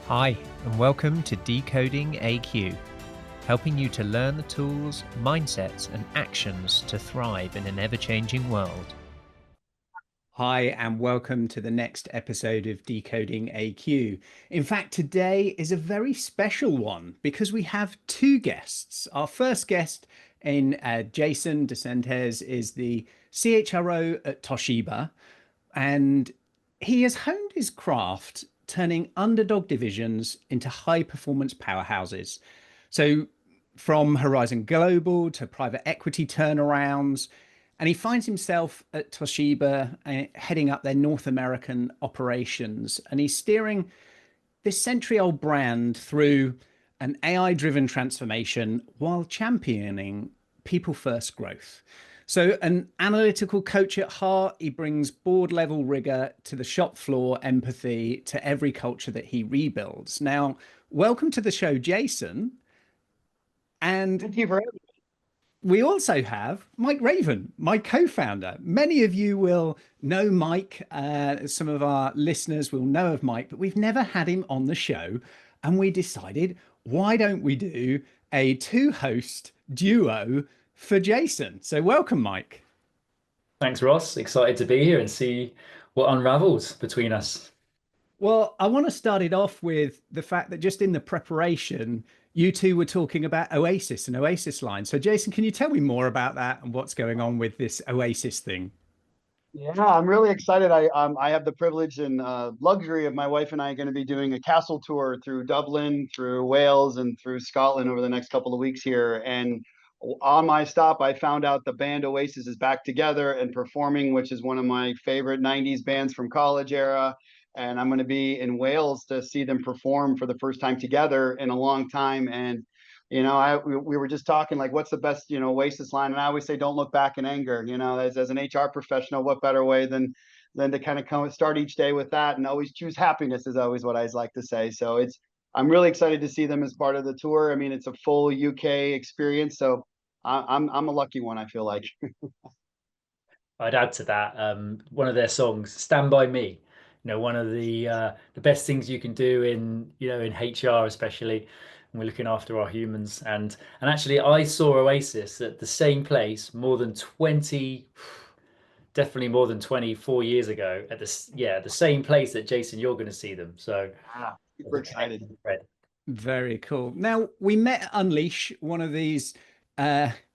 Hi, and welcome to Decoding AQ, helping you to learn the tools, mindsets, and actions to thrive in an ever-changing world. Hi, and welcome to the next episode of Decoding AQ. In fact, today is a very special one because we have two guests. Our first guest in Jason Desentz is the CHRO at Toshiba, and he has honed his craft turning underdog divisions into high performance powerhouses. So, from Horizon Global to private equity turnarounds, and he finds himself at Toshiba heading up their North American operations. And he's steering this century old brand through an AI driven transformation while championing people first growth. So, an analytical coach at heart, he brings board level rigor to the shop floor empathy to every culture that he rebuilds. Now, welcome to the show, Jason. And thank you for having me. We also have Mike Raven, my co-founder. Many of you will know Mike. Some of our listeners will know of Mike, but we've never had him on the show. And we decided, why don't we do a two-host duo for Jason? So welcome, Mike. Thanks, Ross. Excited to be here and see what unravels between us. Well, I want to start it off with the fact that just in the preparation, you two were talking about Oasis and Oasis line. So Jason, can you tell me more about that and what's going on with this Oasis thing? Yeah, I'm really excited. I have the privilege and luxury of my wife and I going to be doing a castle tour through Dublin, through Wales, and through Scotland over the next couple of weeks here. And on my stop, I found out the band Oasis is back together and performing, which is one of my favorite 90s bands from college era. And I'm going to be in Wales to see them perform for the first time together in a long time. And we were just talking like, what's the best, Oasis line? And I always say, don't look back in anger. As an HR professional, what better way than to kind of start each day with that, and always choose happiness is always what I like to say. So I'm really excited to see them as part of the tour. I mean, it's a full UK experience, so I'm a lucky one, I feel like. I'd add to that one of their songs, "Stand by Me." One of the best things you can do in HR, especially when we're looking after our humans. And actually, I saw Oasis at the same place definitely more than 24 years ago at the same place that Jason, you're going to see them. So Super excited. Very cool. Now, we met at Unleash, one of these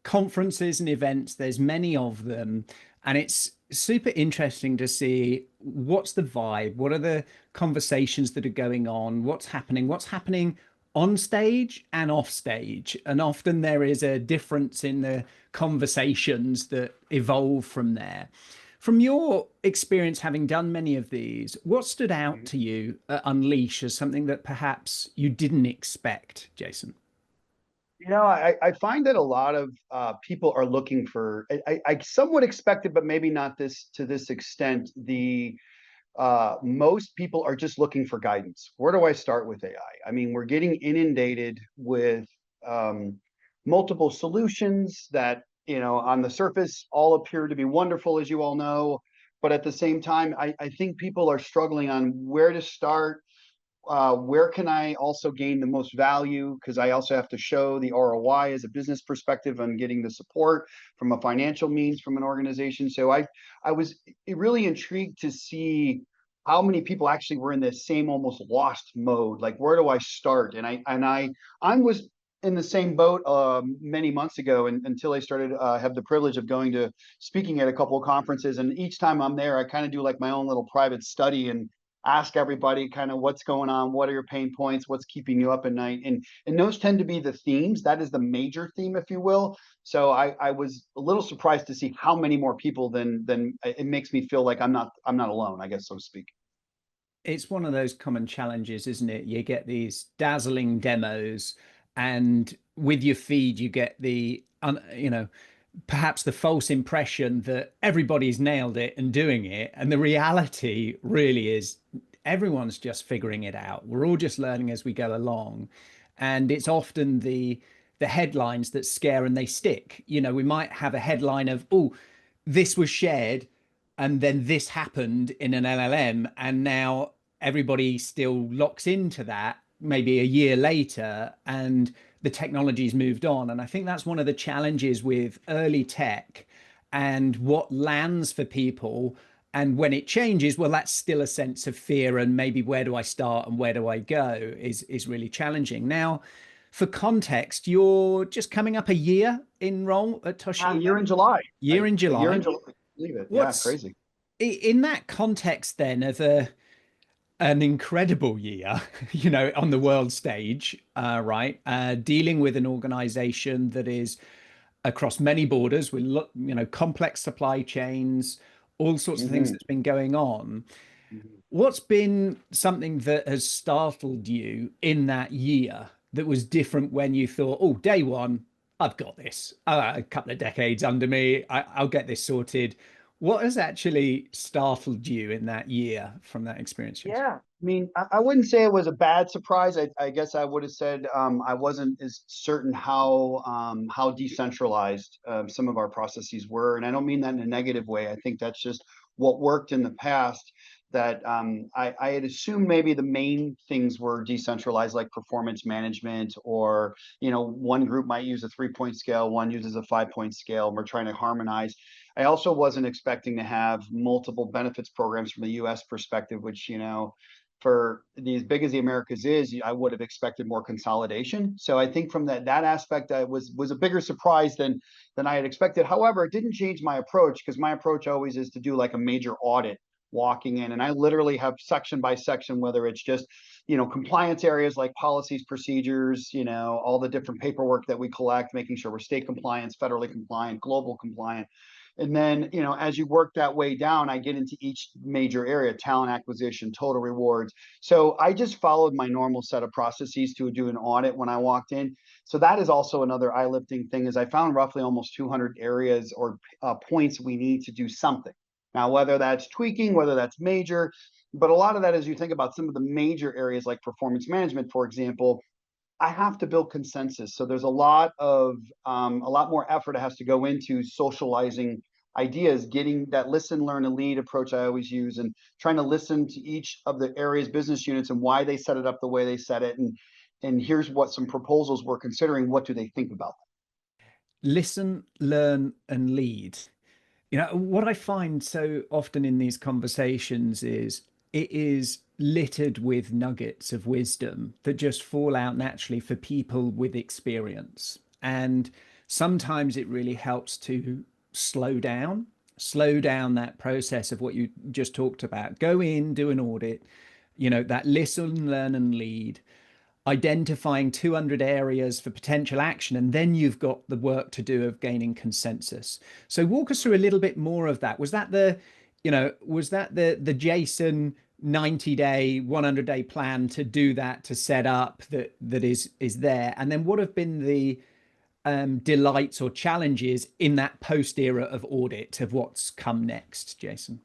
conferences and events. There's many of them, and it's super interesting to see what's the vibe, what are the conversations that are going on, what's happening on stage and off stage. And often there is a difference in the conversations that evolve from there. From your experience, having done many of these, what stood out to you at Unleash as something that perhaps you didn't expect, Jason? I find that a lot of people are looking for, I somewhat expected, but maybe not to this extent. Most people are just looking for guidance. Where do I start with AI? I mean, we're getting inundated with multiple solutions that, on the surface all appear to be wonderful, as you all know. But at the same time, I think people are struggling on where to start. Where can I also gain the most value? Because I also have to show the ROI as a business perspective on getting the support from a financial means from an organization. So I was really intrigued to see how many people actually were in this same almost lost mode. Like, where do I start? And I was in the same boat many months ago, and until I started have the privilege of going to speaking at a couple of conferences. And each time I'm there, I kind of do like my own little private study and ask everybody kind of what's going on, what are your pain points, what's keeping you up at night, and those tend to be the themes. That is the major theme, if you will. So I was a little surprised to see how many more people than it makes me feel like I'm not alone, I guess, so to speak. It's one of those common challenges, isn't it? You get these dazzling demos, and with your feed, you get perhaps the false impression that everybody's nailed it and doing it. And the reality really is everyone's just figuring it out. We're all just learning as we go along. And it's often the headlines that scare and they stick. We might have a headline of, oh, this was shared and then this happened in an LLM, and now everybody still locks into that maybe a year later, and the technology's moved on. And I think that's one of the challenges with early tech and what lands for people. And when it changes, well, that's still a sense of fear, and maybe where do I start and where do I go is really challenging. Now, for context, you're just coming up a year in role at Toshiba. A year in July. Year in July. A year in July. Believe it. Yeah, crazy. In that context then of an incredible year, you know, on the world stage, right? Dealing with an organization that is across many borders with, you know, complex supply chains, all sorts of things that's been going on. What's been something that has startled you in that year that was different when you thought, oh, day one, I've got this, a couple of decades under me, I'll get this sorted? What has actually startled you in that year from that experience, Jason? Yeah, I mean, I wouldn't say it was a bad surprise. I guess I would have said I wasn't as certain how decentralized some of our processes were, and I don't mean that in a negative way. I think that's just what worked in the past. That I had assumed maybe the main things were decentralized, like performance management, or one group might use a 3-point scale, one uses a 5-point scale, and we're trying to harmonize. I also wasn't expecting to have multiple benefits programs from the U.S. perspective, which, for as big as the Americas is, I would have expected more consolidation. So I think from that aspect, I was a bigger surprise than I had expected. However, it didn't change my approach, because my approach always is to do like a major audit walking in, and I literally have section by section, whether it's just compliance areas like policies, procedures, all the different paperwork that we collect, making sure we're state compliant, federally compliant, global compliant. And then, as you work that way down, I get into each major area: talent acquisition, total rewards. So I just followed my normal set of processes to do an audit when I walked in. So that is also another eye-lifting thing, is I found roughly almost 200 areas or points we need to do something. Now, whether that's tweaking, whether that's major, but a lot of that, as you think about some of the major areas like performance management, for example, I have to build consensus. So there's a lot more effort that has to go into socializing ideas, getting that listen, learn, and lead approach I always use, and trying to listen to each of the areas, business units, and why they set it up the way they set it. And here's what some proposals we're considering. What do they think about that? Listen, learn, and lead. What I find so often in these conversations is it is littered with nuggets of wisdom that just fall out naturally for people with experience. And sometimes it really helps to slow down that process of what you just talked about. Go in, do an audit, that listen, learn, and lead, identifying 200 areas for potential action, and then you've got the work to do of gaining consensus. So walk us through a little bit more of that. Was that the Jason 90-day, 100-day plan to do that, to set up that is there? And then what have been the delights or challenges in that post era of audit, of what's come next, Jason?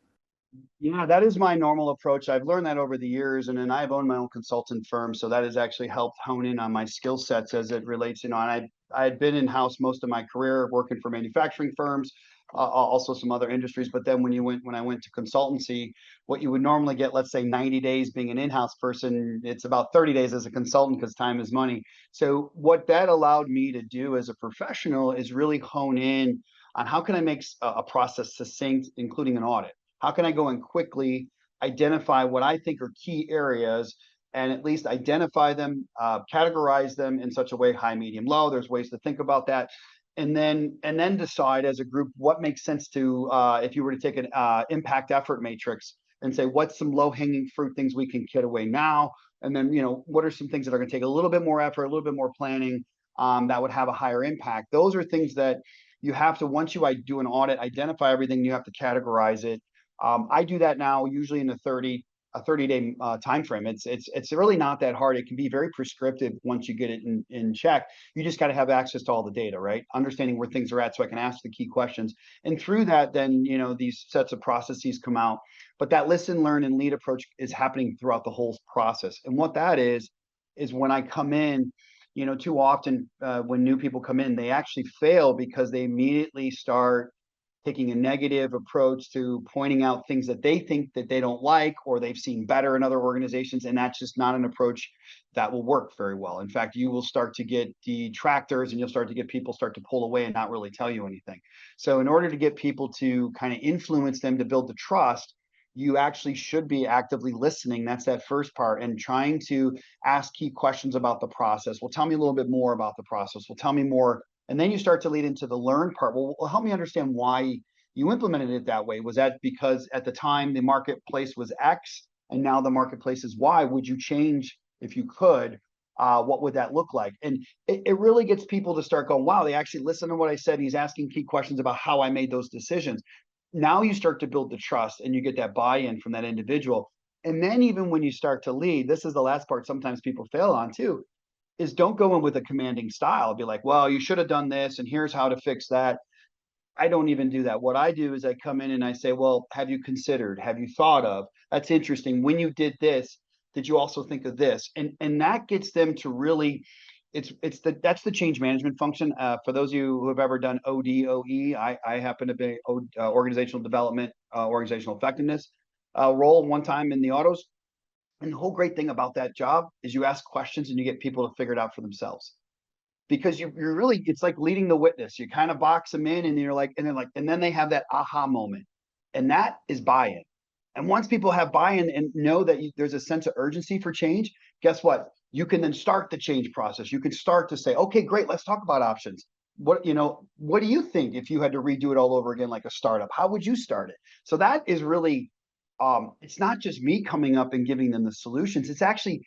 Yeah, that is my normal approach. I've learned that over the years, and then I've owned my own consultant firm, so that has actually helped hone in on my skill sets as it relates. And I had been in-house most of my career, working for manufacturing firms, also some other industries. But then when I went to consultancy, what you would normally get, let's say 90 days being an in-house person, it's about 30 days as a consultant, because time is money. So what that allowed me to do as a professional is really hone in on how can I make a process succinct, including an audit. How can I go in quickly, identify what I think are key areas, and at least identify them, categorize them in such a way, high, medium, low. There's ways to think about that. And then decide as a group what makes sense to, if you were to take an impact effort matrix and say, what's some low-hanging fruit things we can get away now? And then, what are some things that are going to take a little bit more effort, a little bit more planning, that would have a higher impact? Those are things that you have to, once you do an audit, identify everything, you have to categorize it. I do that now usually in a 30-day time frame. It's really not that hard. It can be very prescriptive once you get it in check. You just got to have access to all the data, right? Understanding where things are at, so I can ask the key questions. And through that, then these sets of processes come out. But that listen, learn, and lead approach is happening throughout the whole process. And what that is when I come in, too often when new people come in, they actually fail because they immediately start taking a negative approach to pointing out things that they think that they don't like or they've seen better in other organizations. And that's just not an approach that will work very well. In fact, you will start to get detractors and you'll start to get people start to pull away and not really tell you anything. So in order to get people to kind of influence them to build the trust, you actually should be actively listening. That's that first part, and trying to ask key questions about the process. Well, tell me a little bit more about the process. Well, tell me more. And then you start to lead into the learn part. Well, help me understand why you implemented it that way. Was that because at the time the marketplace was X and now the marketplace is Y? Would you change if you could? What would that look like? And it really gets people to start going, wow, they actually listen to what I said. He's asking key questions about how I made those decisions. Now you start to build the trust and you get that buy-in from that individual. And then even when you start to lead, this is the last part sometimes people fail on too, is don't go in with a commanding style. Be like, well, you should have done this and here's how to fix that. I don't even do that. What I do is I come in and I say, well, have you considered, have you thought of, that's interesting. When you did this, did you also think of this? And that gets them to really, that's the change management function. For those of you who have ever done ODOE, I happen to be organizational development, organizational effectiveness role one time in the autos. And the whole great thing about that job is you ask questions and you get people to figure it out for themselves. Because you're really, it's like leading the witness. You kind of box them in and you're like, and they're like, and then they have that aha moment. And that is buy-in. And once people have buy-in and know that there's a sense of urgency for change, guess what? You can then start the change process. You can start to say, okay, great, let's talk about options. What do you think if you had to redo it all over again like a startup? How would you start it? So that is really, it's not just me coming up and giving them the solutions. It's actually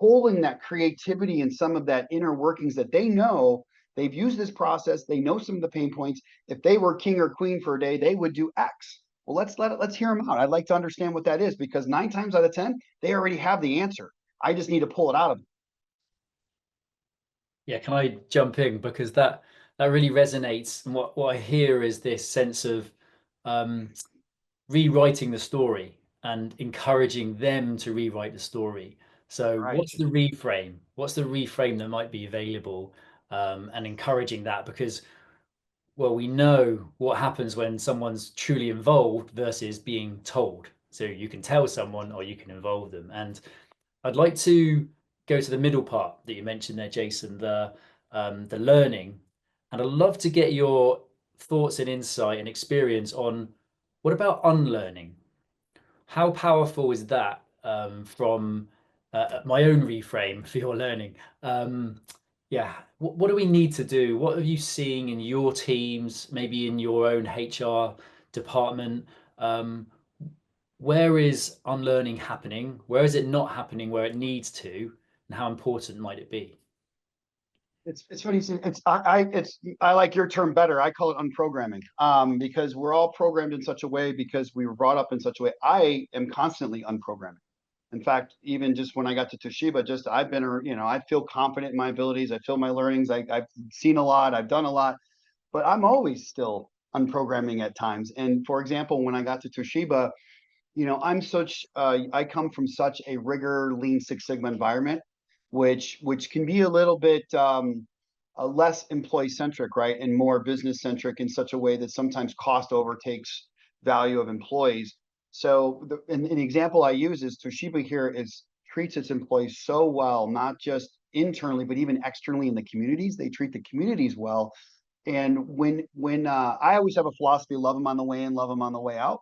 pulling that creativity and some of that inner workings that they know. They've used this process. They know some of the pain points. If they were king or queen for a day, they would do X. Well, let's hear them out. I'd like to understand what that is, because 9 times out of 10, they already have the answer. I just need to pull it out of them. Yeah, can I jump in? Because that really resonates. And what I hear is this sense of rewriting the story and encouraging them to rewrite the story. So Right. what's the reframe? What's the reframe that might be available? And encouraging that, because, well, we know what happens when someone's truly involved versus being told. So you can tell someone or you can involve them. And I'd like to go to the middle part that you mentioned there, Jason, the learning. And I'd love to get your thoughts and insight and experience on, what about unlearning? How powerful is that, from my own reframe for your learning? Yeah, what do we need to do? What are you seeing in your teams, maybe in your own HR department? Where is unlearning happening? Where is it not happening where it needs to? And how important might it be? It's funny. I like your term better. I call it unprogramming, because we're all programmed in such a way because we were brought up in such a way. I am constantly unprogramming. In fact, even just when I got to Toshiba, I've been, I feel confident in my abilities. I feel my learnings. I've seen a lot. I've done a lot, but I'm always still unprogramming at times. And for example, when I got to Toshiba, I come from such a rigor, Lean Six Sigma environment, which can be a little bit less employee centric, right, and more business centric in such a way that sometimes cost overtakes value of employees. So the example I use is Toshiba here treats its employees so well, not just internally, but even externally in the communities. They treat the communities well. And when I always have a philosophy, love them on the way in, love them on the way out.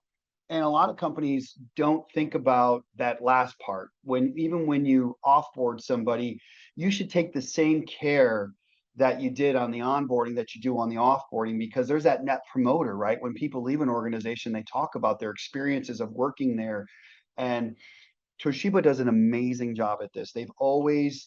And a lot of companies don't think about that last part. Even when you offboard somebody, you should take the same care that you did on the onboarding that you do on the offboarding, because there's that net promoter, right? When people leave an organization, they talk about their experiences of working there. And Toshiba does an amazing job at this. They've always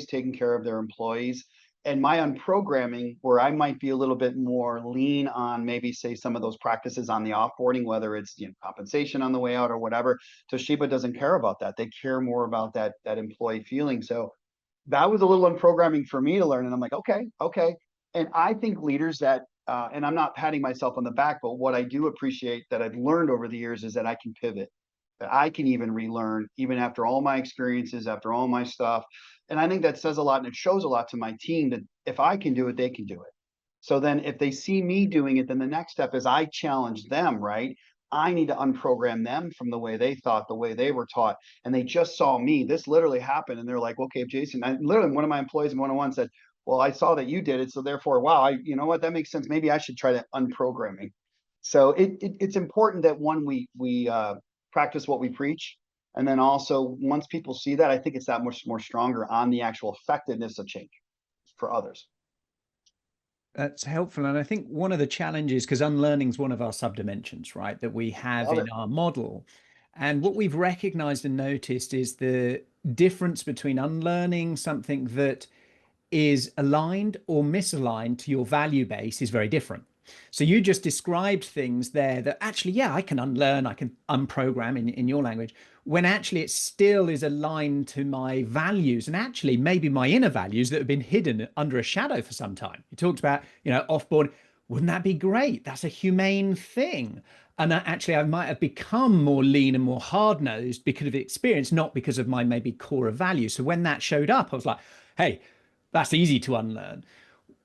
taken care of their employees. And my unprogramming, where I might be a little bit more lean on maybe say some of those practices on the offboarding, whether it's compensation on the way out or whatever, Toshiba doesn't care about that. They care more about that employee feeling. So that was a little unprogramming for me to learn. And I'm like, okay. And I think leaders that, and I'm not patting myself on the back, but what I do appreciate that I've learned over the years is that I can pivot, that I can even relearn, even after all my experiences, after all my stuff. And I think that says a lot, and it shows a lot to my team that if I can do it, they can do it. So then if they see me doing it, then the next step is I challenge them, right? I need to unprogram them from the way they thought, the way they were taught. And they just saw me. This literally happened. And they're like, okay, Jason, literally one of my employees in one-on-one said, well, I saw that you did it. So therefore, wow, you know what, that makes sense. Maybe I should try that unprogramming. So it's important that one, we practice what we preach. And then also once people see that, I think it's that much more stronger on the actual effectiveness of change for others. That's helpful. And I think one of the challenges, because unlearning is one of our subdimensions, right, that we have Love in it. our model. And what we've recognized and noticed is the difference between unlearning something that is aligned or misaligned to your value base is very different. So you just described things there that actually, yeah, I can unlearn, I can unprogram in your language, when actually it still is aligned to my values and actually maybe my inner values that have been hidden under a shadow for some time. You talked about, offboard. Wouldn't that be great? That's a humane thing. And actually, I might have become more lean and more hard-nosed because of experience, not because of my maybe core value. So when that showed up, I was like, hey, that's easy to unlearn.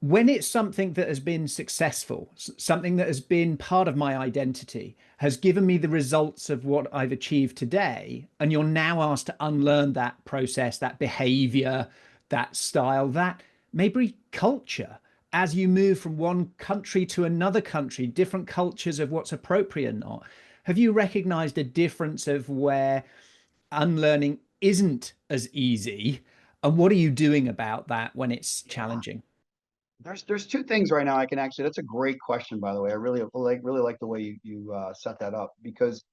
When it's something that has been successful, something that has been part of my identity, has given me the results of what I've achieved today, and you're now asked to unlearn that process, that behavior, that style, that maybe culture, as you move from one country to another country, different cultures of what's appropriate and not. Have you recognized a difference of where unlearning isn't as easy? And what are you doing about that when it's challenging? There's two things right now I can actually. That's a great question, by the way. I really like the way you set that up, because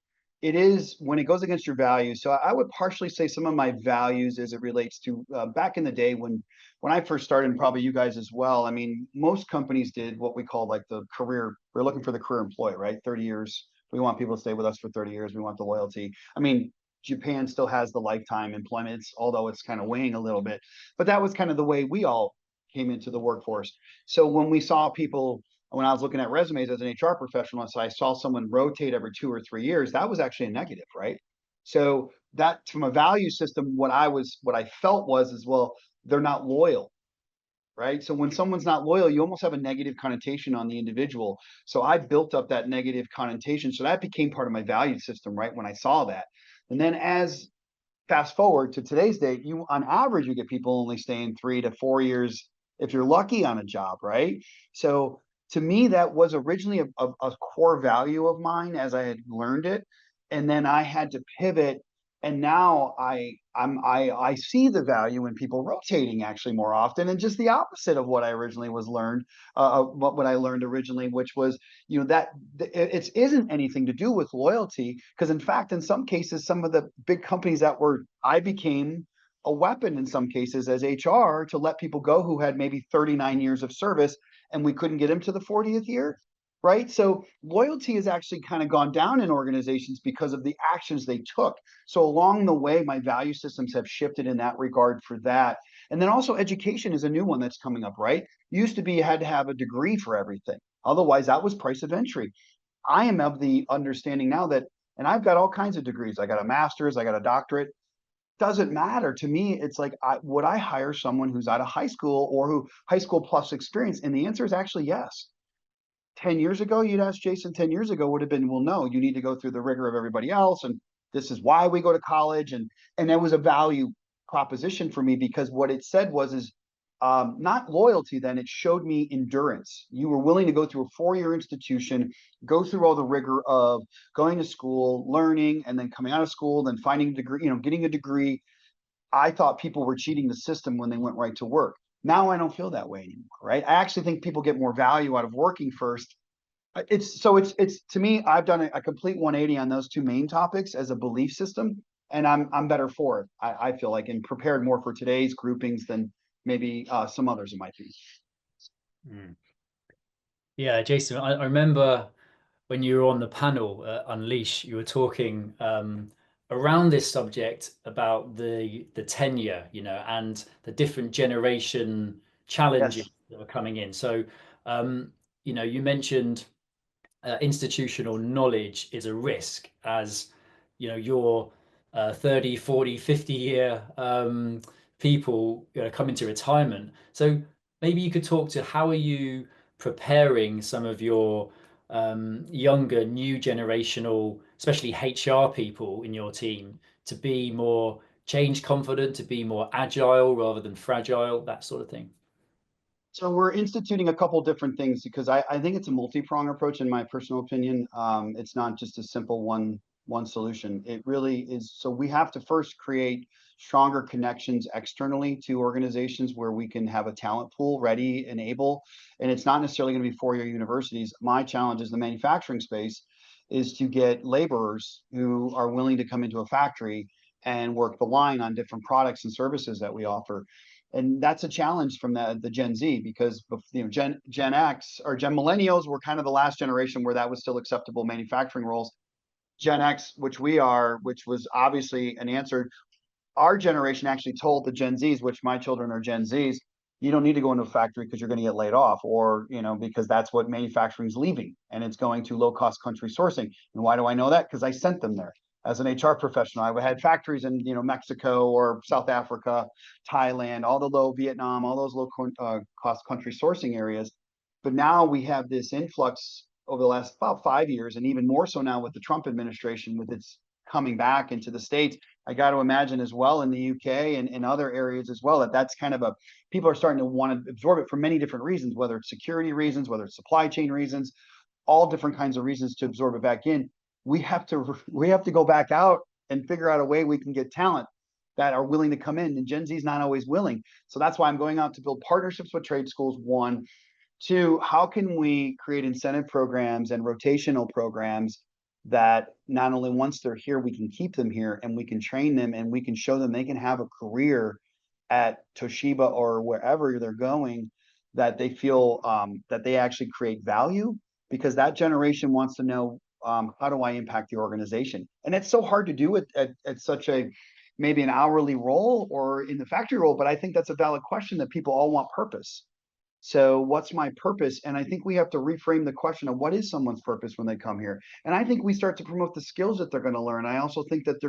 it is when it goes against your values. So I would partially say some of my values as it relates to back in the day when I first started, and probably you guys as well. I mean, most companies did what we call like the career. We're looking for the career employee, right? 30 years. We want people to stay with us for 30 years. We want the loyalty. I mean, Japan still has the lifetime employment, although it's kind of weighing a little bit. But that was kind of the way we all came into the workforce. So when we saw people, when I was looking at resumes as an HR professional, so I saw someone rotate every 2 or 3 years, that was actually a negative, right? So that from a value system, what I felt was as well, they're not loyal, right? So when someone's not loyal, you almost have a negative connotation on the individual. So I built up that negative connotation. So that became part of my value system, right? When I saw that. And then as fast forward to today's date, you on average, you get people only staying 3 to 4 years if you're lucky on a job, right? So to me, that was originally a core value of mine as I had learned it. And then I had to pivot. And now I see the value in people rotating actually more often, and just the opposite of what I originally was learned, what I learned originally, which was, that it isn't anything to do with loyalty. Because in fact, in some cases, some of the big companies I became a weapon in some cases as HR to let people go who had maybe 39 years of service, and we couldn't get them to the 40th year, right? So loyalty has actually kind of gone down in organizations because of the actions they took. So along the way, my value systems have shifted in that regard for that. And then also education is a new one that's coming up, right? Used to be you had to have a degree for everything. Otherwise, that was price of entry. I am of the understanding now that, and I've got all kinds of degrees. I got a master's, I got a doctorate. Doesn't matter to me. It's like, would I hire someone who's out of high school or who high school plus experience? And the answer is actually yes. 10 years ago, you'd ask Jason 10 years ago would have been, well, no, you need to go through the rigor of everybody else. And this is why we go to college. And that was a value proposition for me, because what it said is not loyalty. Then it showed me endurance. You were willing to go through a 4-year institution, go through all the rigor of going to school, learning, and then coming out of school, then finding a degree, getting a degree. I thought people were cheating the system when they went right to work. Now I don't feel that way anymore, right? I actually think people get more value out of working first. It's to me, I've done a complete 180 on those two main topics as a belief system, and I'm better for it. I feel like, and prepared more for today's groupings than maybe some others it might be. Yeah, Jason, I remember when you were on the panel at Unleash, you were talking around this subject about the tenure, and the different generation challenges that are coming in. So, you mentioned institutional knowledge is a risk as, your 30, 40, 50-year people come into retirement. So maybe you could talk to how are you preparing some of your younger, new generational, especially HR people in your team, to be more change confident, to be more agile rather than fragile, that sort of thing? So we're instituting a couple different things because I think it's a multi-pronged approach in my personal opinion. It's not just a simple one solution. It really is. So we have to first create stronger connections externally to organizations where we can have a talent pool ready and able. And it's not necessarily going to be four-year universities. My challenge is the manufacturing space is to get laborers who are willing to come into a factory and work the line on different products and services that we offer. And that's a challenge from the Gen Z because Gen X or Gen Millennials were kind of the last generation where that was still acceptable manufacturing roles. Gen X, which we are, which was obviously an answer. Our generation actually told the Gen Zs, which my children are Gen Zs, you don't need to go into a factory because you're going to get laid off, or because that's what manufacturing is leaving and it's going to low cost country sourcing. And why do I know that? Because I sent them there as an HR professional. I had factories in Mexico or South Africa, Thailand, all the low Vietnam, all those low cost country sourcing areas. But now we have this influx over the last about 5 years, and even more so now with the Trump administration, with its coming back into the States. I got to imagine as well in the UK and in other areas as well, that's kind of people are starting to want to absorb it for many different reasons, whether it's security reasons, whether it's supply chain reasons, all different kinds of reasons to absorb it back in. We have to go back out and figure out a way we can get talent that are willing to come in, and Gen Z is not always willing. So that's why I'm going out to build partnerships with trade schools. One, two, how can we create incentive programs and rotational programs that not only once they're here, we can keep them here and we can train them and we can show them they can have a career at Toshiba or wherever they're going, that they feel that they actually create value, because that generation wants to know, how do I impact the organization? And it's so hard to do it at such a maybe an hourly role or in the factory role, but I think that's a valid question, that people all want purpose. So what's my purpose? And I think we have to reframe the question of what is someone's purpose when they come here. And I think we start to promote the skills that they're going to learn. I also think that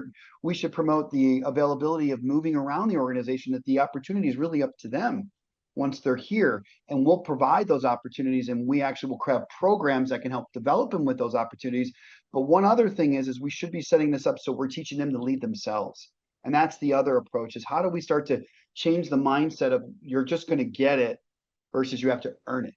we should promote the availability of moving around the organization, that the opportunity is really up to them once they're here. And we'll provide those opportunities, and we actually will have programs that can help develop them with those opportunities. But one other thing is we should be setting this up so we're teaching them to lead themselves. And that's the other approach, is how do we start to change the mindset of you're just going to get it versus you have to earn it.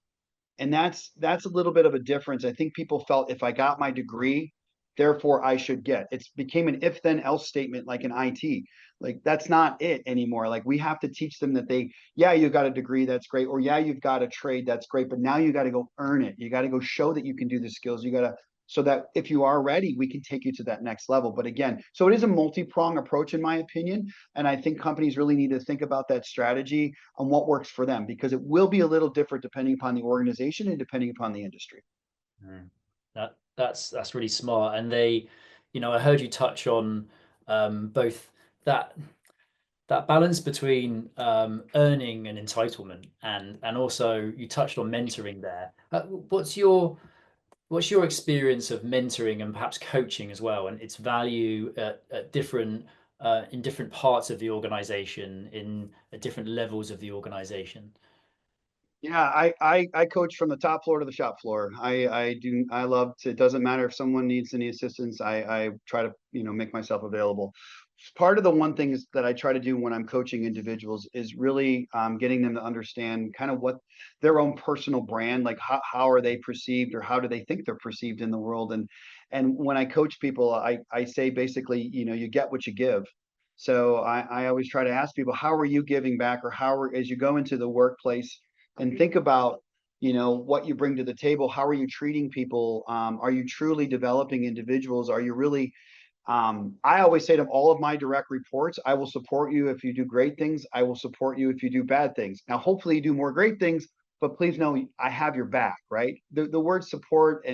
And that's a little bit of a difference. I think people felt if I got my degree, therefore I should get. It's became an if then else statement, like in IT. Like that's not it anymore. Like we have to teach them that you got a degree, that's great. Or yeah, you've got a trade, that's great. But now you got to go earn it. You got to go show that you can do the skills. You got to, so that if you are ready, we can take you to that next level. But again, so it is a multi-pronged approach in my opinion. And I think companies really need to think about that strategy on what works for them, because it will be a little different depending upon the organization and depending upon the industry. That's really smart. And I heard you touch on both that balance between earning and entitlement, and also you touched on mentoring there. What's your experience of mentoring and perhaps coaching as well, and its value at different in different parts of the organization, at different levels of the organization? Yeah, I coach from the top floor to the shop floor. I love to, it doesn't matter if someone needs any assistance, I try to, make myself available. Part of the one thing is that I try to do when I'm coaching individuals is really getting them to understand kind of what their own personal brand, like how are they perceived, or how do they think they're perceived in the world. And when I coach people, I say basically, you get what you give. So I always try to ask people, how are you giving back, or as you go into the workplace and think about, what you bring to the table, how are you treating people? Are you truly developing individuals? Are you really, I always say to all of my direct reports, I will support you if you do great things. I will support you if you do bad things. Now, hopefully you do more great things, but please know I have your back, right? The word support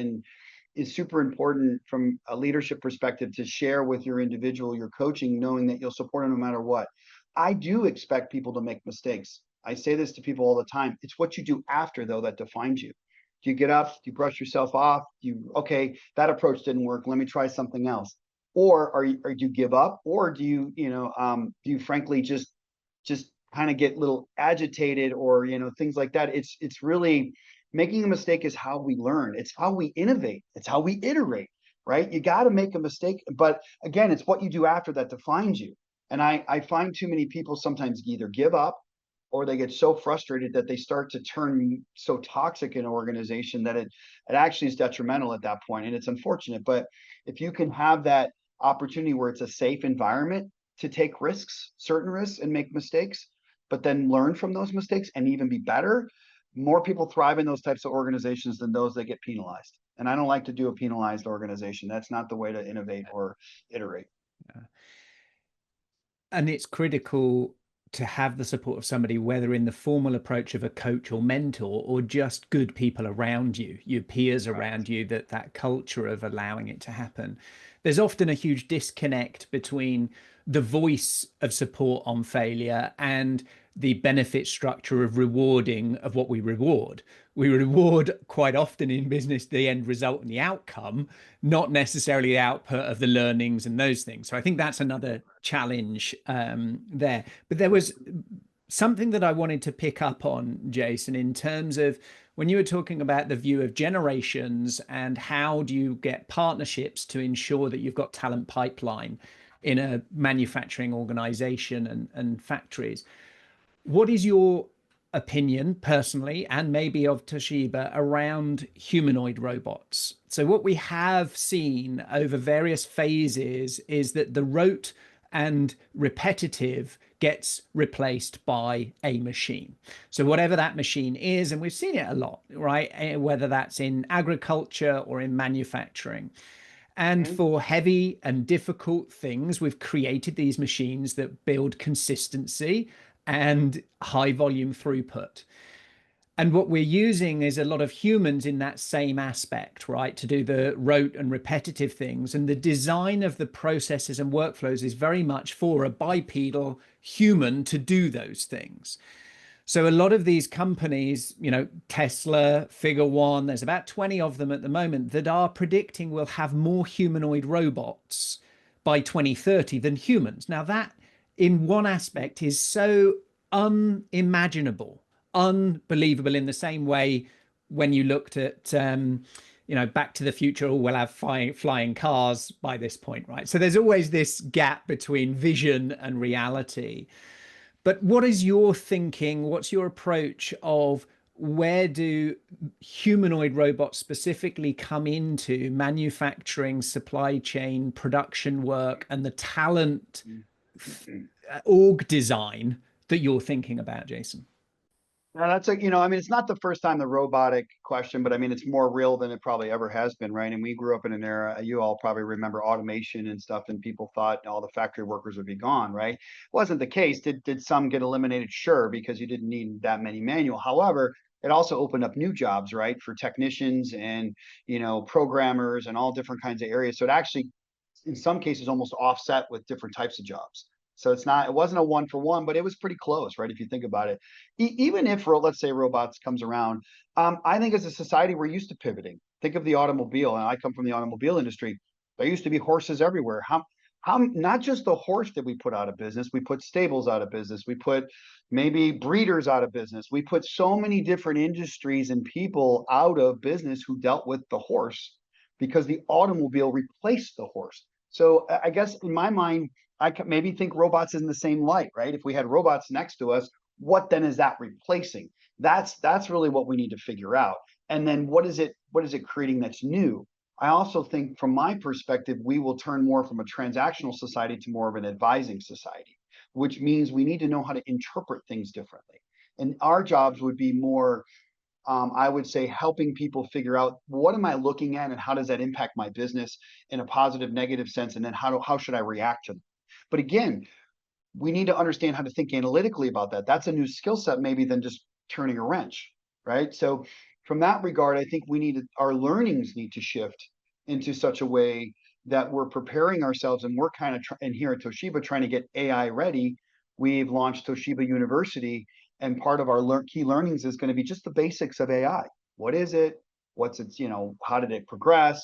is super important from a leadership perspective, to share with your individual, your coaching, knowing that you'll support them no matter what. I do expect people to make mistakes. I say this to people all the time. It's what you do after, though, that defines you. Do you get up? Do you brush yourself off? Okay, that approach didn't work. Let me try something else. Or do you give up? Or do you frankly just kind of get a little agitated, or things like that? It's really Making a mistake is how we learn. It's how we innovate. It's how we iterate, right? You got to make a mistake. But again, it's what you do after that defines you. And I find too many people sometimes either give up or they get so frustrated that they start to turn so toxic in an organization that it actually is detrimental at that point. And it's unfortunate. But if you can have that opportunity where it's a safe environment to take risks, certain risks, and make mistakes, but then learn from those mistakes and even be better, more people thrive in those types of organizations than those that get penalized. And I don't like to do a penalized organization. That's not the way to innovate or iterate. And it's critical to have the support of somebody, whether in the formal approach of a coach or mentor, or just good people around you, your peers around you, that culture of allowing it to happen. There's often a huge disconnect between the voice of support on failure and the benefit structure of rewarding of what we reward. We reward quite often in business the end result and the outcome, not necessarily the output of the learnings and those things. So I think that's another challenge there. But there was something that I wanted to pick up on, Jason, in terms of when you were talking about the view of generations and how do you get partnerships to ensure that you've got talent pipeline in a manufacturing organization and factories. What is your opinion personally, and maybe of Toshiba, around humanoid robots? So what we have seen over various phases is that the rote and repetitive gets replaced by a machine. So whatever that machine is, and we've seen it a lot, right? Whether that's in agriculture or in manufacturing. And for heavy and difficult things, we've created these machines that build consistency and high volume throughput. And what we're using is a lot of humans in that same aspect, right, to do the rote and repetitive things. And the design of the processes and workflows is very much for a bipedal human to do those things. So a lot of these companies, you know, Tesla, Figure One, there's about 20 of them at the moment that are predicting we'll have more humanoid robots by 2030 than humans. Now that in one aspect is so unimaginable, unbelievable, in the same way when you looked at, you know, Back to the Future, or we'll have flying cars by this point, right? So there's always this gap between vision and reality. But what is your thinking? What's your approach of where do humanoid robots specifically come into manufacturing, supply chain, production work, and the talent org design that you're thinking about, Jason? Now that's a, you know, I mean, it's not the first time the robotic question, but I mean, it's more real than it probably ever has been, right? And we grew up in an era, you all probably remember automation and stuff, and people thought all the factory workers would be gone, right? Wasn't the case. Did some get eliminated? Sure, because you didn't need that many manual. However, it also opened up new jobs, right, for technicians and, you know, programmers and all different kinds of areas. So it actually, in some cases, almost offset with different types of jobs. So it wasn't a 1-for-1, but it was pretty close, right? If you think about it, even if, let's say, robots comes around, I think as a society, we're used to pivoting. Think of the automobile, and I come from the automobile industry. There used to be horses everywhere. How not just the horse that we put out of business, we put stables out of business. We put maybe breeders out of business. We put so many different industries and people out of business who dealt with the horse because the automobile replaced the horse. So I guess in my mind, I could maybe think robots in the same light, right? If we had robots next to us, what then is that replacing? That's really what we need to figure out. And then what is it creating that's new? I also think from my perspective, we will turn more from a transactional society to more of an advising society, which means we need to know how to interpret things differently. And our jobs would be more, I would say, helping people figure out what am I looking at and how does that impact my business in a positive, negative sense, and then how should I react to them? But again, we need to understand how to think analytically about that. That's a new skill set maybe than just turning a wrench, right? So from that regard, I think our learnings need to shift into such a way that we're preparing ourselves, and we're kind of and here at Toshiba trying to get AI ready. We've launched Toshiba University, and part of our key learnings is going to be just the basics of AI. What is it? What's its, you know, how did it progress?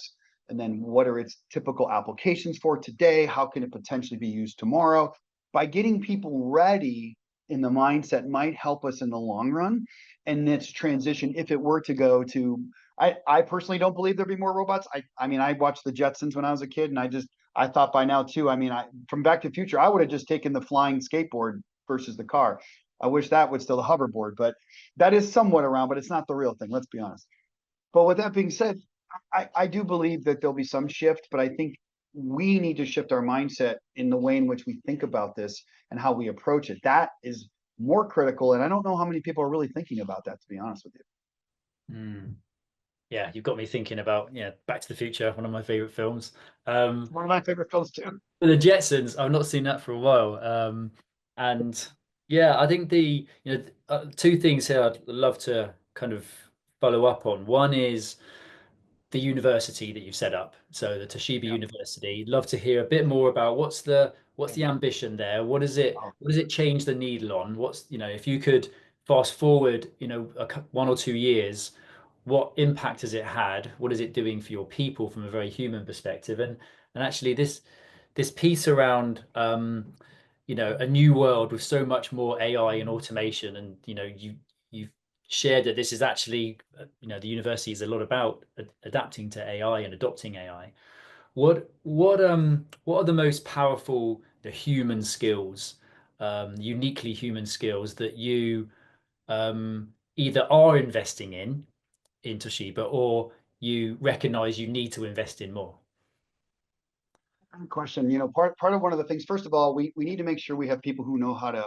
And then what are its typical applications for today? How can it potentially be used tomorrow? By getting people ready in the mindset might help us in the long run. And this transition, if it were to go to, I personally don't believe there'll be more robots. I mean, I watched the Jetsons when I was a kid, and I thought by now too. I mean, from Back to the Future, I would have just taken the flying skateboard versus the car. I wish that was still the hoverboard, but that is somewhat around, but it's not the real thing. Let's be honest. But with that being said, I do believe that there'll be some shift, but I think we need to shift our mindset in the way in which we think about this and how we approach it. That is more critical. And I don't know how many people are really thinking about that, to be honest with you. Mm. Yeah, you've got me thinking about, Back to the Future, one of my favorite films. One of my favorite films too. The Jetsons, I've not seen that for a while. And yeah, I think two things here I'd love to kind of follow up on. One is the university that you've set up, so the Toshiba University. Love to hear a bit more about what's the ambition there. What does it change the needle on? If you could fast forward 1 or 2 years, what impact has it had? What is it doing for your people from a very human perspective? And actually this piece around a new world with so much more AI and automation, and you've shared that this is actually the university is a lot about adapting to AI and adopting AI. What are the most powerful human skills, uniquely human skills that you either are investing in Toshiba, or you recognize you need to invest in more? Good question. Part of one of the things, first of all, we need to make sure we have people who know how to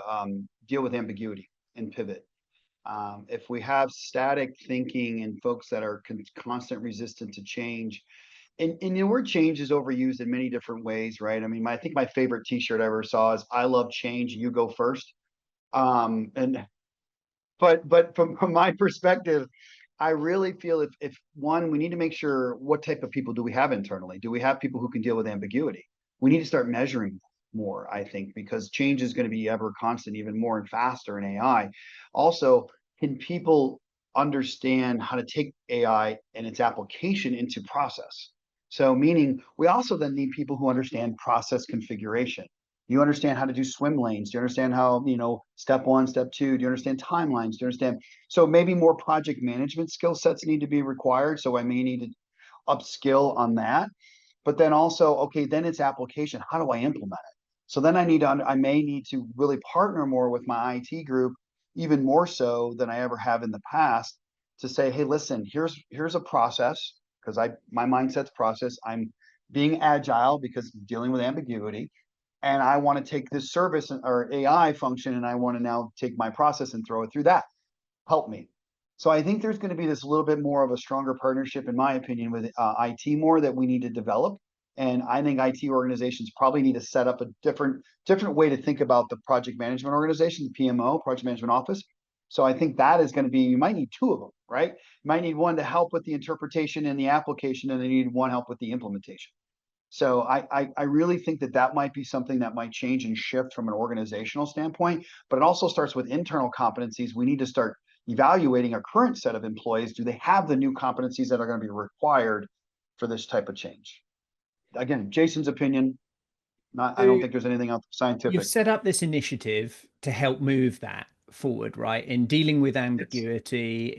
deal with ambiguity and pivot. If we have static thinking and folks that are constant resistant to change, and the word change is overused in many different ways, right? I mean, I think my favorite T-shirt I ever saw is "I love change, you go first." But from my perspective, I really feel if one, we need to make sure what type of people do we have internally? Do we have people who can deal with ambiguity? We need to start measuring more, I think, because change is going to be ever constant, even more and faster in AI. Also, can people understand how to take AI and its application into process? So meaning we also then need people who understand process configuration. You understand how to do swim lanes. Do you understand how, step 1, step 2? Do you understand timelines? Do you understand? So maybe more project management skill sets need to be required. So I may need to upskill on that. But then also, okay, then it's application. How do I implement it? So then I may need to really partner more with my IT group, even more so than I ever have in the past, to say, hey, listen, here's a process, because my mindset's process. I'm being agile because I'm dealing with ambiguity. And I want to take this service or AI function, and I want to now take my process and throw it through that. Help me. So I think there's going to be this little bit more of a stronger partnership, in my opinion, with IT more that we need to develop. And I think IT organizations probably need to set up a different way to think about the project management organization, the PMO, project management office. So I think that is going to be, you might need 2 of them, right? You might need one to help with the interpretation and the application, and then you need one help with the implementation. So I really think that might be something that might change and shift from an organizational standpoint, but it also starts with internal competencies. We need to start evaluating our current set of employees. Do they have the new competencies that are going to be required for this type of change? Again, Jason's opinion. I don't think there's anything else scientific. You've set up this initiative to help move that forward, right? In dealing with ambiguity,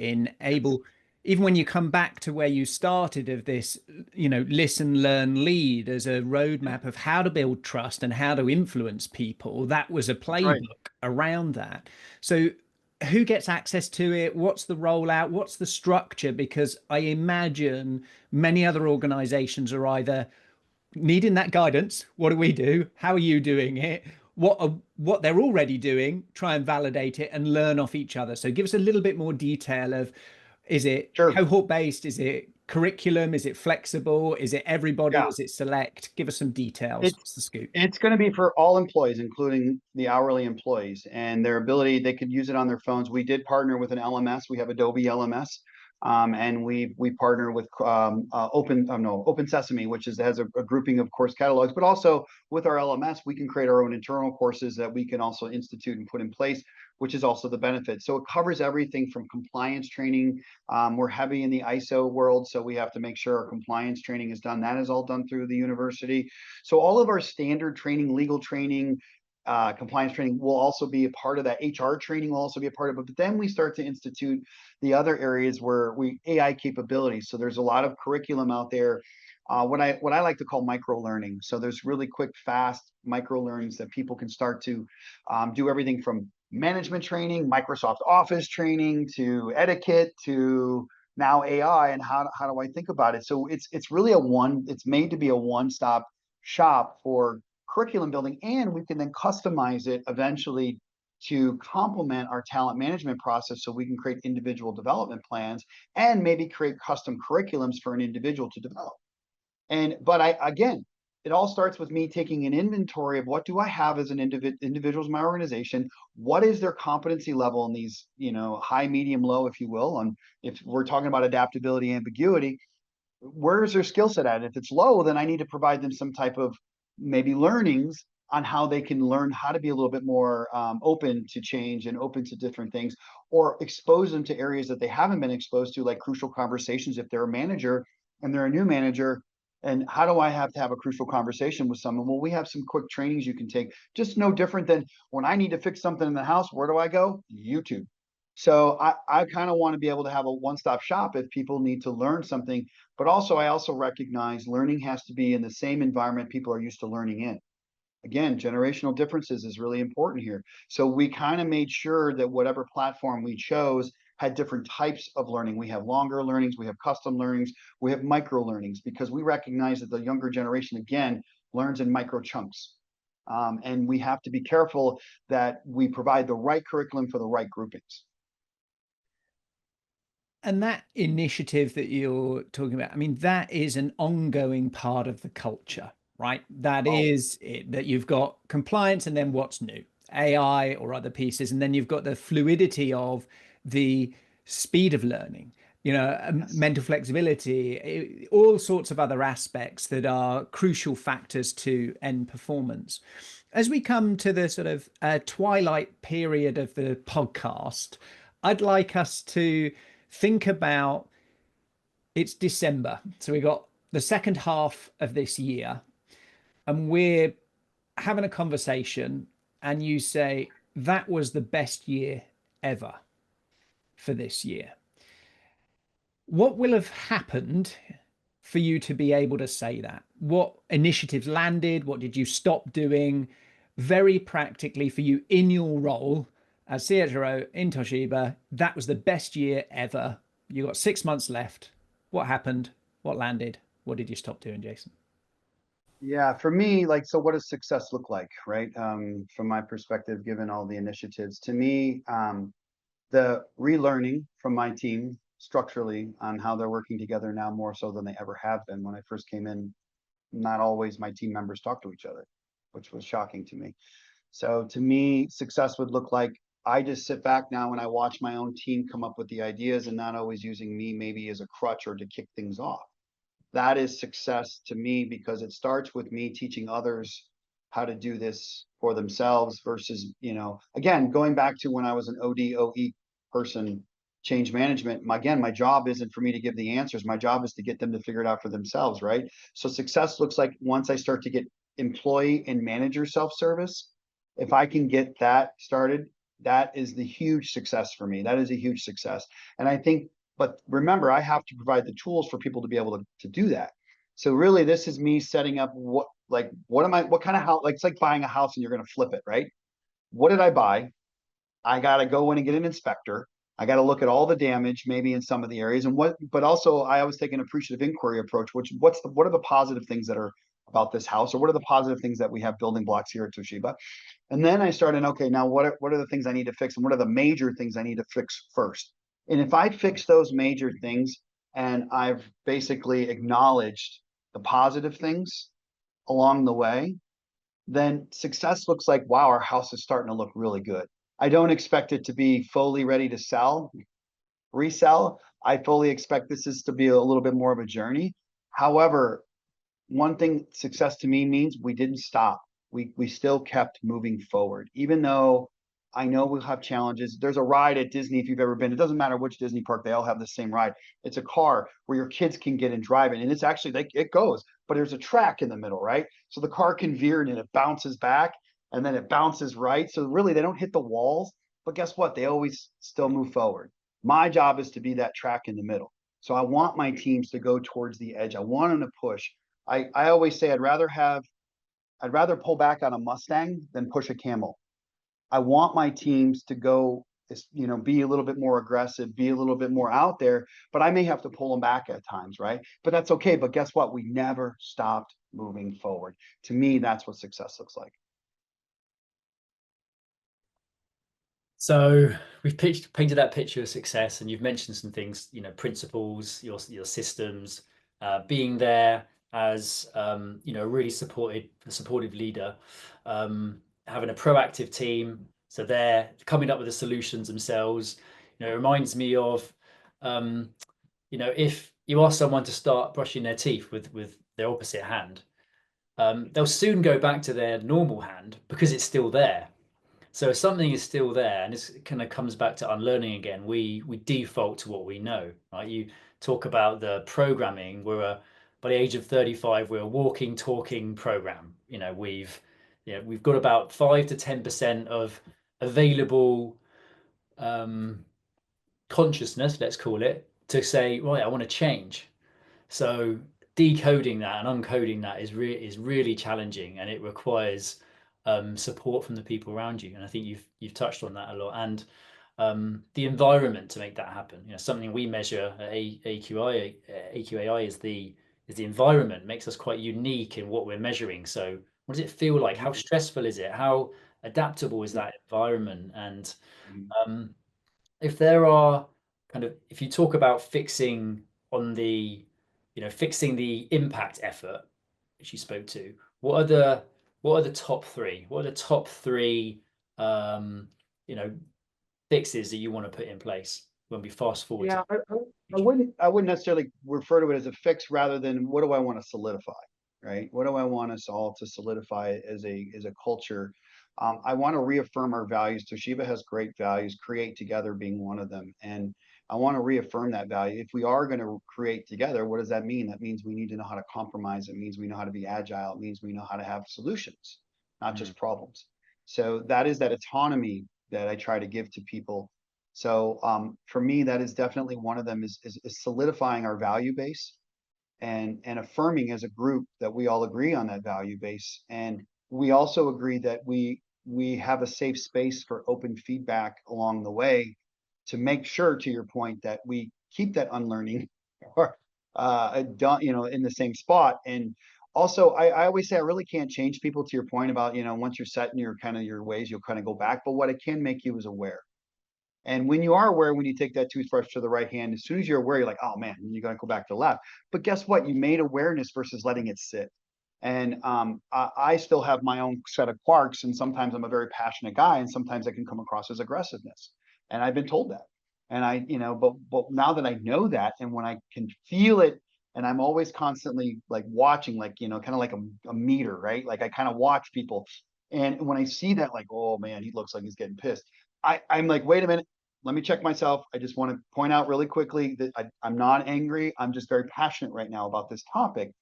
even when you come back to where you started of this, listen, learn, lead as a roadmap of how to build trust and how to influence people, that was a playbook around that. So who gets access to it? What's the rollout? What's the structure? Because I imagine many other organizations are either needing that guidance. What do we do? How are you doing it? What they're already doing, try and validate it and learn off each other. So give us a little bit more detail of, is it cohort based? Is it curriculum? Is it flexible? Is it everybody? Is it select? Give us some details. What's the scoop? It's going to be for all employees, including the hourly employees, and their ability, they could use it on their phones. We did partner with an LMS. We have Adobe LMS. And we partner with Open Sesame, which has a grouping of course catalogs, but also with our LMS, we can create our own internal courses that we can also institute and put in place, which is also the benefit. So it covers everything from compliance training. We're heavy in the ISO world, so we have to make sure our compliance training is done. That is all done through the university. So all of our standard training, legal training, compliance training will also be a part of that. HR training will also be a part of it. But then we start to institute the other areas where AI capabilities. So there's a lot of curriculum out there. What I like to call micro learning. So there's really quick, fast micro learnings that people can start to do everything from management training, Microsoft Office training, to etiquette, to now AI, and how do I think about it? So it's really it's made to be a one-stop shop for curriculum building, and we can then customize it eventually to complement our talent management process, so we can create individual development plans and maybe create custom curriculums for an individual to develop. But again, it all starts with me taking an inventory of what do I have as an individuals in my organization, what is their competency level in these, high, medium, low, if you will. And if we're talking about adaptability, ambiguity, where's their skill set at? If it's low, then I need to provide them some type of maybe learnings on how they can learn how to be a little bit more open to change and open to different things, or expose them to areas that they haven't been exposed to, like crucial conversations if they're a manager and they're a new manager. And how do I have to have a crucial conversation with someone? Well, we have some quick trainings you can take, just no different than when I need to fix something in the house. Where do I go? YouTube. So I kind of want to be able to have a one-stop shop if people need to learn something. But also, I also recognize learning has to be in the same environment people are used to learning in. Again, generational differences is really important here. So we kind of made sure that whatever platform we chose had different types of learning. We have longer learnings, we have custom learnings, we have micro learnings, because we recognize that the younger generation, again, learns in micro chunks. And we have to be careful that we provide the right curriculum for the right groupings. And that initiative that you're talking about, I mean, that is an ongoing part of the culture, right? That is it, that you've got compliance and then what's new, AI or other pieces. And then you've got the fluidity of the speed of learning, Yes. mental flexibility, all sorts of other aspects that are crucial factors to end performance. As we come to the sort of twilight period of the podcast, I'd like us to think about, it's December. So we got the second half of this year, and we're having a conversation, and you say, that was the best year ever for this year. What will have happened for you to be able to say that? What initiatives landed? What did you stop doing? Very practically for you in your role as CHRO in Toshiba, that was the best year ever. You got 6 months left. What happened? What landed? What did you stop doing, Jason? Yeah, for me, so what does success look like, right? From my perspective, given all the initiatives, to me, the relearning from my team structurally on how they're working together now more so than they ever have been. When I first came in, not always my team members talked to each other, which was shocking to me. So to me, success would look like I just sit back now and I watch my own team come up with the ideas, and not always using me maybe as a crutch or to kick things off. That is success to me, because it starts with me teaching others how to do this for themselves versus, again, going back to when I was an OE person, change management. Again, my job isn't for me to give the answers. My job is to get them to figure it out for themselves, right? So success looks like, once I start to get employee and manager self-service, if I can get that started, that is the huge success for me. That is a huge success. And I think, but remember, I have to provide the tools for people to be able to do that. So really, this is me setting up what kind of house, it's like buying a house and you're going to flip it, right? What did I buy? I got to go in and get an inspector. I got to look at all the damage, maybe in some of the areas, but also I always take an appreciative inquiry approach, what are the positive things that are about this house, or what are the positive things that we have building blocks here at Toshiba? And then I started, okay, now what are the things I need to fix, and what are the major things I need to fix first? And if I fix those major things, and I've basically acknowledged the positive things along the way, then success looks like, wow, our house is starting to look really good. I don't expect it to be fully ready to resell. I fully expect this is to be a little bit more of a journey. However, one thing success to me means, we didn't stop. We still kept moving forward, even though I know we'll have challenges. There's a ride at Disney, if you've ever been, it doesn't matter which Disney park, they all have the same ride. It's a car where your kids can get and drive it. And it's actually, it goes, but there's a track in the middle, right? So the car can veer and it bounces back. and then it bounces right. So really they don't hit the walls, but guess what? They always still move forward. My job is to be that track in the middle. So I want my teams to go towards the edge. I want them to push. I always say I'd rather pull back on a Mustang than push a camel. I want my teams to go, be a little bit more aggressive, be a little bit more out there, but I may have to pull them back at times, right? But that's okay. But guess what? We never stopped moving forward. To me, that's what success looks like. So we've painted that picture of success, and you've mentioned some things, principles, your systems, being there as a really supportive leader, having a proactive team, so they're coming up with the solutions themselves. It reminds me of if you ask someone to start brushing their teeth with their opposite hand, they'll soon go back to their normal hand because it's still there. So if something is still there, and this kind of comes back to unlearning again, we default to what we know, right? You talk about the programming. By the age of 35, we're a walking, talking program. We've got about 5 to 10% of available consciousness, let's call it, to say, right, I want to change. So decoding that and uncoding that is really challenging, and it requires support from the people around you. And I think you've touched on that a lot, and the environment to make that happen. Something we measure at AQai is the environment. Makes us quite unique in what we're measuring. So what does it feel like? How stressful is it? How adaptable is that environment? And if there are if you talk about fixing the impact effort, which you spoke to, what are the top three? What are the top three fixes that you want to put in place when we fast forward? Yeah, I wouldn't necessarily refer to it as a fix, rather than what do I want to solidify, right? What do I want us all to solidify as a culture? I want to reaffirm our values. Toshiba has great values, create together being one of them. And I want to reaffirm that value. If we are going to create together, what does that mean? That means we need to know how to compromise. It means we know how to be agile. It means we know how to have solutions, not just problems. So that is that autonomy that I try to give to people. So for me, that is definitely one of them, is solidifying our value base and affirming as a group that we all agree on that value base. And we also agree that we have a safe space for open feedback along the way, to make sure, to your point, that we keep that unlearning or in the same spot. And also, I always say I really can't change people, to your point about, once you're set in your ways, you'll kind of go back. But what it can make you is aware. And when you are aware, when you take that toothbrush to the right hand, as soon as you're aware, you're like, oh man, you're going to go back to the left. But guess what? You made awareness versus letting it sit. And I still have my own set of quirks, and sometimes I'm a very passionate guy, and sometimes I can come across as aggressiveness. And I've been told that. And but now that I know that, and when I can feel it, and I'm always constantly like watching, like, kind of like a meter, right? Like I kind of watch people. And when I see that, like, oh man, he looks like he's getting pissed. I'm like, wait a minute, let me check myself. I just want to point out really quickly that I'm not angry. I'm just very passionate right now about this topic.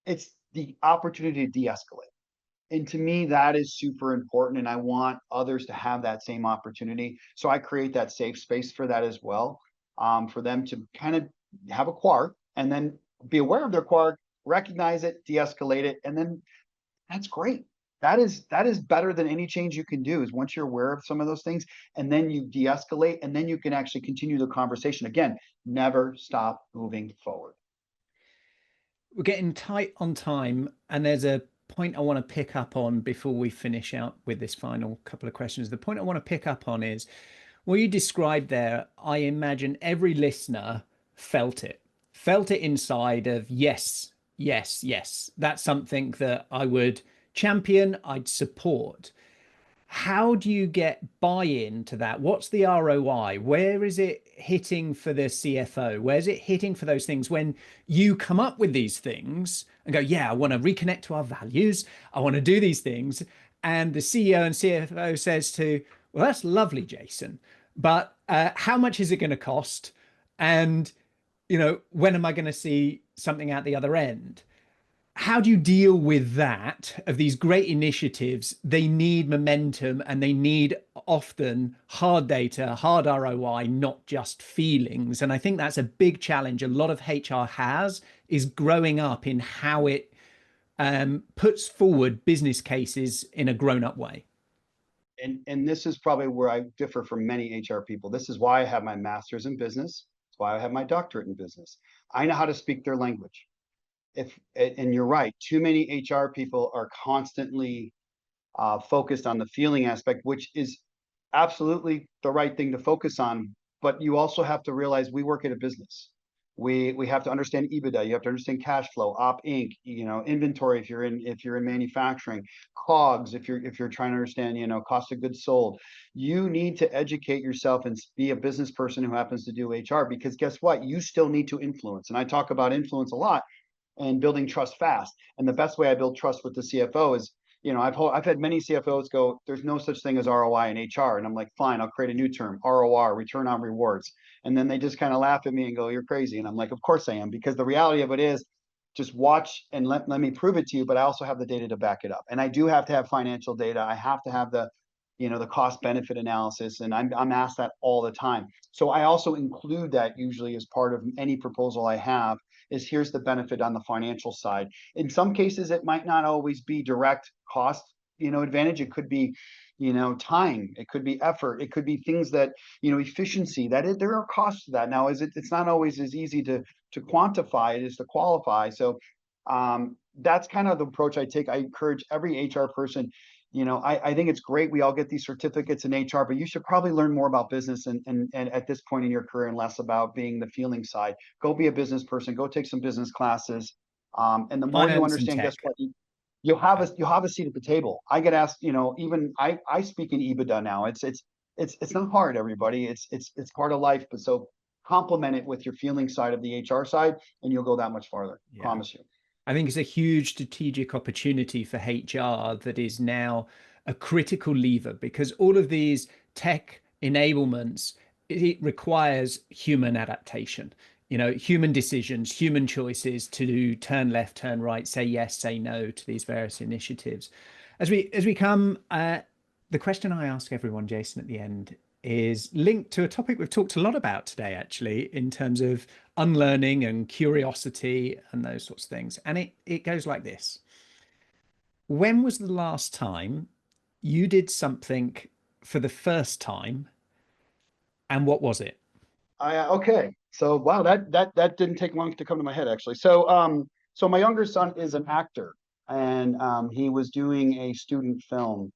It's the opportunity to de-escalate. And to me, that is super important. And I want others to have that same opportunity. So I create that safe space for that as well, for them to kind of have a quark and then be aware of their quark, recognize it, de-escalate it. And then that's great. That is better than any change you can do, is once you're aware of some of those things, and then you de-escalate, and then you can actually continue the conversation. Again, never stop moving forward. We're getting tight on time, and there's a point I want to pick up on before we finish out with this final couple of questions. The point I want to pick up on is what you described there. I imagine every listener felt it inside of, yes, yes, yes, that's something that I would champion, I'd support. How do you get buy-in to that? What's the ROI? Where is it hitting for the CFO? Where's it hitting for those things when you come up with these things and go, yeah, I want to reconnect to our values, I want to do these things, and the CEO and CFO says to, well, that's lovely, Jason, but how much is it going to cost? And when am I going to see something out the other end? how do you deal with that, of these great initiatives? They need momentum and they need often hard data, hard ROI, not just feelings. And I think that's a big challenge a lot of HR has, is growing up in how it puts forward business cases in a grown-up way. And this is probably where I differ from many HR people. This is why I have my master's in business. It's why I have my doctorate in business. I know how to speak their language. And you're right, too many HR people are constantly focused on the feeling aspect, which is absolutely the right thing to focus on. But you also have to realize we work at a business. We have to understand EBITDA. You have to understand cash flow, op inc, inventory if you're in manufacturing, COGS if you're trying to understand, cost of goods sold. You need to educate yourself and be a business person who happens to do HR, because guess what? You still need to influence. And I talk about influence a lot and building trust fast. And the best way I build trust with the CFO is, I've had many CFOs go, there's no such thing as ROI in HR. And I'm like, fine, I'll create a new term, ROR, return on rewards. And then they just kind of laugh at me and go, you're crazy. And I'm like, of course I am, because the reality of it is, just watch and let me prove it to you, but I also have the data to back it up. And I do have to have financial data. I have to have the cost benefit analysis. And I'm asked that all the time. So I also include that usually as part of any proposal I have, is here's the benefit on the financial side. In some cases, it might not always be direct cost, advantage. It could be, time, it could be effort, it could be things that, efficiency, there are costs to that. Now, it's not always as easy to quantify it as to qualify. So that's kind of the approach I take. I encourage every HR person, I think it's great we all get these certificates in HR, but you should probably learn more about business and at this point in your career, and less about being the feeling side. Go be a business person, go take some business classes. And the more you understand, guess what? You'll have a seat at the table. I get asked, even I speak in EBITDA now. It's not hard, everybody. It's part of life. But so complement it with your feeling side of the HR side, and you'll go that much farther. Yeah. Promise you. I think it's a huge strategic opportunity for HR that is now a critical lever, because all of these tech enablements, it requires human adaptation, human decisions, human choices to turn left, turn right, say yes, say no to these various initiatives. As we come, the question I ask everyone, Jason, at the end is linked to a topic we've talked a lot about today, actually, in terms of unlearning and curiosity and those sorts of things. And it goes like this. When was the last time you did something for the first time, and what was it? Okay. So, wow, that didn't take long to come to my head, actually. So, so my younger son is an actor, and he was doing a student film.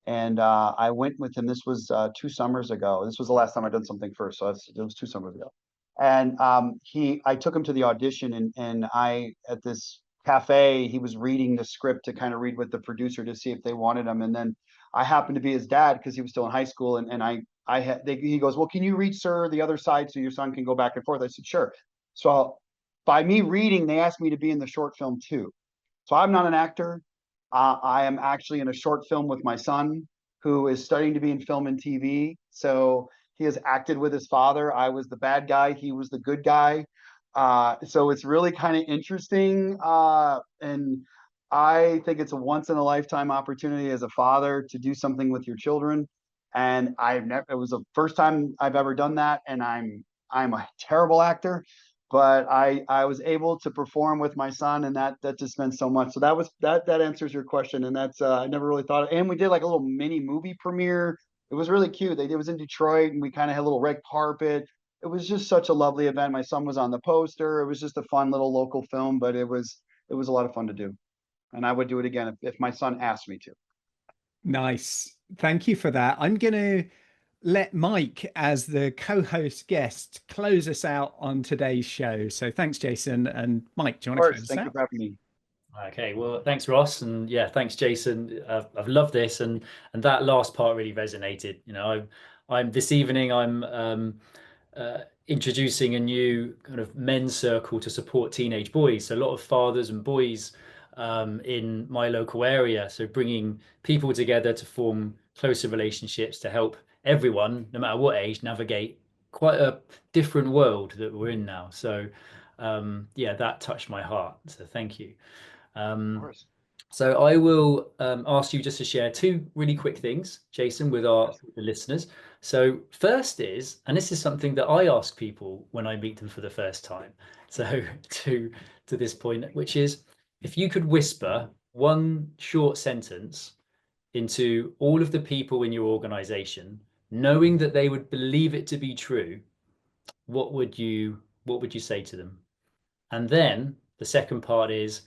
And I went with him. This was 2 summers ago. This was the last time I did something first. So it was 2 summers ago. And I took him to the audition, and I, at this cafe, he was reading the script to kind of read with the producer to see if they wanted him. And then I happened to be his dad because he was still in high school. And he goes, well, can you read, sir, the other side so your son can go back and forth? I said, sure. So by me reading, they asked me to be in the short film too. So I'm not an actor. I am actually in a short film with my son, who is studying to be in film and TV. So he has acted with his father. I was the bad guy. He was the good guy. So it's really kind of interesting. And I think it's a once in a lifetime opportunity as a father to do something with your children. And it was the first time I've ever done that. And I'm a terrible actor, but I was able to perform with my son, and that just meant so much. So that answers your question. And that's, I never really thought of, and we did like a little mini movie premiere. It was really cute. It was in Detroit, and we kind of had a little red carpet. It was just such a lovely event. My son was on the poster. It was just a fun little local film, but it was a lot of fun to do. And I would do it again if my son asked me to. Nice. Thank you for that. I'm going to let Mike, as the co-host guest, close us out on today's show. So thanks, Jason. And Mike, do you want to close us out? Thank you for having me. Okay, well, thanks, Ross, and yeah, thanks, Jason. I've loved this, and that last part really resonated. I'm this evening. I'm introducing a new kind of men's circle to support teenage boys. So a lot of fathers and boys in my local area. So bringing people together to form closer relationships to help everyone, no matter what age, navigate quite a different world that we're in now. So yeah, that touched my heart. So thank you. Of course. So I will ask you just to share two really quick things, Jason, with the listeners. So first is, and this is something that I ask people when I meet them for the first time. So to this point, which is, if you could whisper one short sentence into all of the people in your organization, knowing that they would believe it to be true, what would you say to them? And then the second part is,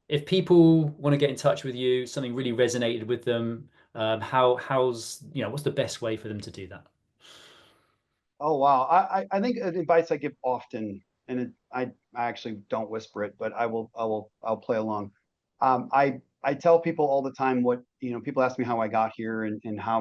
if people want to get in touch with you, something really resonated with them, what's the best way for them to do that? Oh, wow. I think advice I give often, and I actually don't whisper it, but I'll play along. I tell people all the time what, people ask me how I got here and how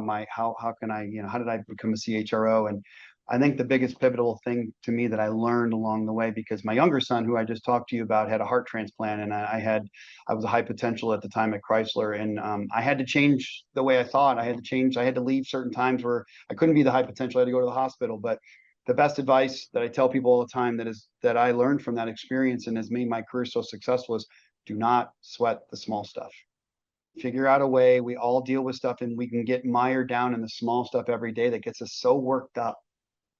can I, how did I become a CHRO? And I think the biggest pivotal thing to me that I learned along the way, because my younger son, who I just talked to you about, had a heart transplant, and I was a high potential at the time at Chrysler, and I had to change the way I thought. I had to leave certain times where I couldn't be the high potential. I had to go to the hospital. But the best advice that I tell people all the time that I learned from that experience and has made my career so successful is, do not sweat the small stuff. Figure out a way. We all deal with stuff, and we can get mired down in the small stuff every day that gets us so worked up.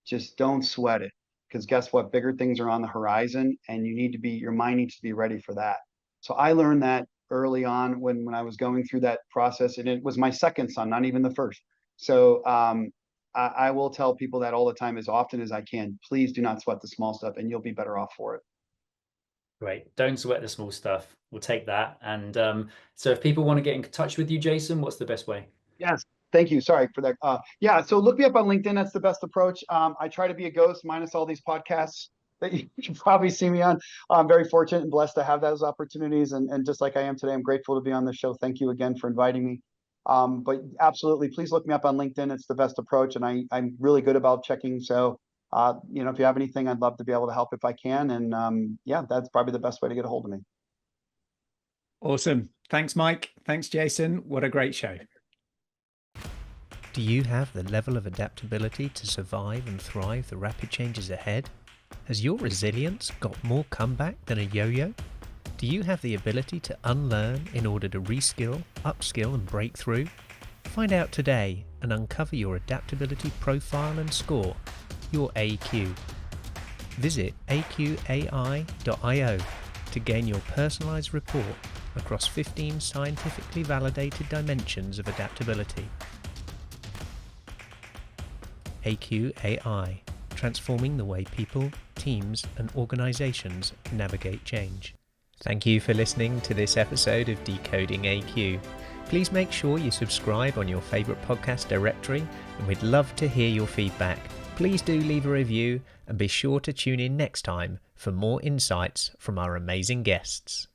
Just don't sweat it, because guess what? Bigger things are on the horizon, and your mind needs to be ready for that. So I learned that early on when I was going through that process, and it was my second son, not even the first. So I will tell people that all the time, as often as I can. Please do not sweat the small stuff, and you'll be better off for it. Great. Don't sweat the small stuff. We'll take that. And so if people want to get in touch with you, Jason, what's the best way? Yes. Thank you. Sorry for that. Yeah. So look me up on LinkedIn. That's the best approach. I try to be a ghost minus all these podcasts that you can probably see me on. I'm very fortunate and blessed to have those opportunities. And just like I am today, I'm grateful to be on the show. Thank you again for inviting me. But absolutely, please look me up on LinkedIn. It's the best approach. And I'm really good about checking. So, if you have anything, I'd love to be able to help if I can. And yeah, that's probably the best way to get a hold of me. Awesome. Thanks, Mike. Thanks, Jason. What a great show. Do you have the level of adaptability to survive and thrive the rapid changes ahead? Has your resilience got more comeback than a yo-yo? Do you have the ability to unlearn in order to reskill, upskill and break through? Find out today and uncover your adaptability profile and score, your AQ. Visit AQai.io to gain your personalized report across 15 scientifically validated dimensions of adaptability. AQai, transforming the way people, teams, and organizations navigate change. Thank you for listening to this episode of Decoding AQ. Please make sure you subscribe on your favorite podcast directory, and we'd love to hear your feedback. Please do leave a review, and be sure to tune in next time for more insights from our amazing guests.